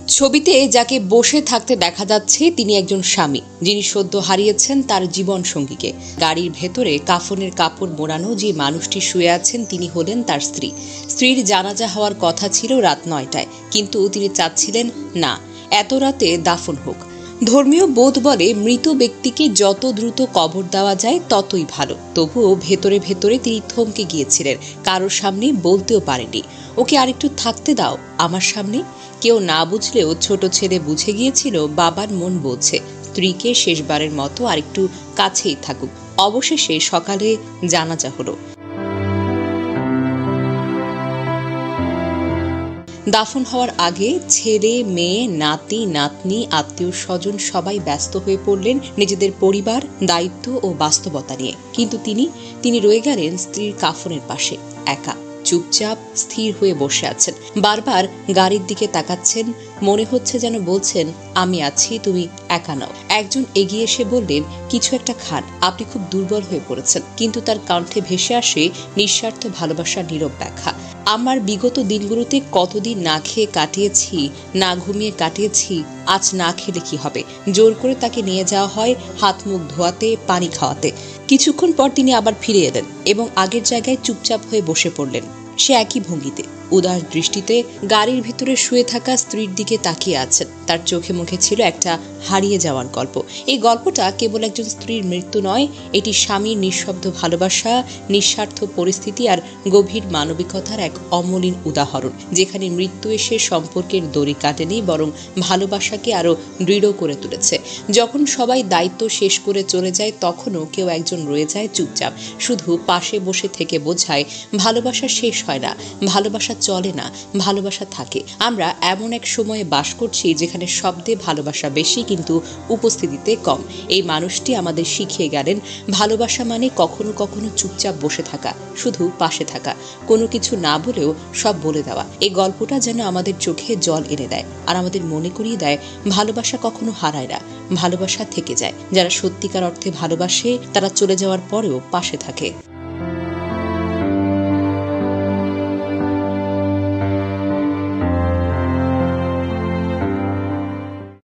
ছবিতে যাকে বসে থাকতে দেখা যাচ্ছে তিনি একজন স্বামী, যিনি সদ্য হারিয়েছেন তার জীবন সঙ্গীকে। গাড়ির ভেতরে কাফনের কাপড় মোড়ানো যে মানুষটি শুয়ে আছেন তিনি হলেন তার স্ত্রী। স্ত্রীর জানাজা হওয়ার কথা ছিল রাত ৯টায়, কিন্তু তিনি চাচ্ছিলেন না, এত রাতে দাফন হোক। ধর্মীয় বোধ বলে মৃত ব্যক্তিকে যত দ্রুত কবর দেওয়া যায় ততই ভালো। তবুও ভেতরে ভেতরে তিনি থমকে গিয়েছিলেন, কারোর সামনে বলতেও পারেনি, ওকে আরেকটু থাকতে দাও আমার সামনে। কেউ না বুঝলেও ছোট ছেলে বুঝে গিয়েছিল বাবার মন বলছে স্ত্রীকে শেষবারের মতো আরেকটু কাছেই থাকুক। অবশেষে সকালে জানাজা হলো। দাফন হওয়ার আগে ছেলে, মেয়ে, নাতি, নাতনি, আত্মীয় স্বজন সবাই ব্যস্ত হয়ে পড়লেন নিজেদের পরিবার, দায়িত্ব ও বাস্তবতা নিয়ে। কিন্তু তিনি রয়ে গেলেন স্ত্রীর কাফনের পাশে, একা, চুপচাপ স্থির হয়ে বসে আছেন। বারবার গাড়ির দিকে তাকাচ্ছেন, মনে হচ্ছে যেন বলছেন, আমি আছি, তুমি একা নাও। একজন এগিয়ে এসে বললেন, কিছু একটা খান, আপনি খুব দুর্বল হয়ে পড়েছেন। কিন্তু তার কণ্ঠে ভেসে আসে নিঃস্বার্থ ভালোবাসার নীরব ব্যাখ্যা। আমার বিগত দিনগুলোতে কতদিন না খেয়ে কাটিয়েছি, না ঘুমিয়ে কাটিয়েছি, আজ না খেলে কি হবে? জোর করে তাকে নিয়ে যাওয়া হয় হাত মুখ ধোয়াতে, পানি খাওয়াতে। কিছুক্ষণ পর তিনি আবার ফিরে এলেন এবং আগের জায়গায় চুপচাপ হয়ে বসে পড়লেন। সে একই ভঙ্গিতে, উদাস দৃষ্টিতে গাড়ির ভিতরে শুয়ে থাকা স্ত্রীর দিকে তাকিয়ে আছেন। তার চোখে মুখে ছিল একটা হারিয়ে যাওয়ার গল্প। এই গল্পটা কেবল একজন স্ত্রীর মৃত্যু নয়, এটি স্বামীর নিঃশব্দ ভালোবাসা, নিঃস্বার্থ পরিস্থিতি আর গভীর মানবিকতার এক অমলিন উদাহরণ, যেখানে মৃত্যু এসে সম্পর্কের দড়ি কাটেনি, বরং ভালোবাসাকে আরো দৃঢ় করে তুলেছে। যখন সবাই দায়িত্ব শেষ করে চলে যায়, তখনও কেউ একজন রয়ে যায় চুপচাপ, শুধু পাশে বসে থেকে বোঝায় ভালোবাসা শেষ হয় না, ভালোবাসা চলে না, ভালোবাসা থাকে। আমরা এমন এক সময়ে বাস করছি যেখানে শব্দে ভালোবাসা বেশি, কিন্তু উপস্থিতিতে কম। এই মানুষটি আমাদের শিখিয়ে গেলেন, ভালোবাসা মানে কখনো কখনো চুপচাপ বসে থাকা, শুধু পাশে থাকা, কোনো কিছু না বলেও সব বলে দেওয়া। এই গল্পটা যেন আমাদের চোখে জল এনে দেয়, আর আমাদের মনে করিয়ে দেয় ভালোবাসা কখনো হারায় না, ভালোবাসা থেকে যায়। যারা সত্যিকার অর্থে ভালোবাসে তারা চলে যাওয়ার পরেও পাশে থাকে।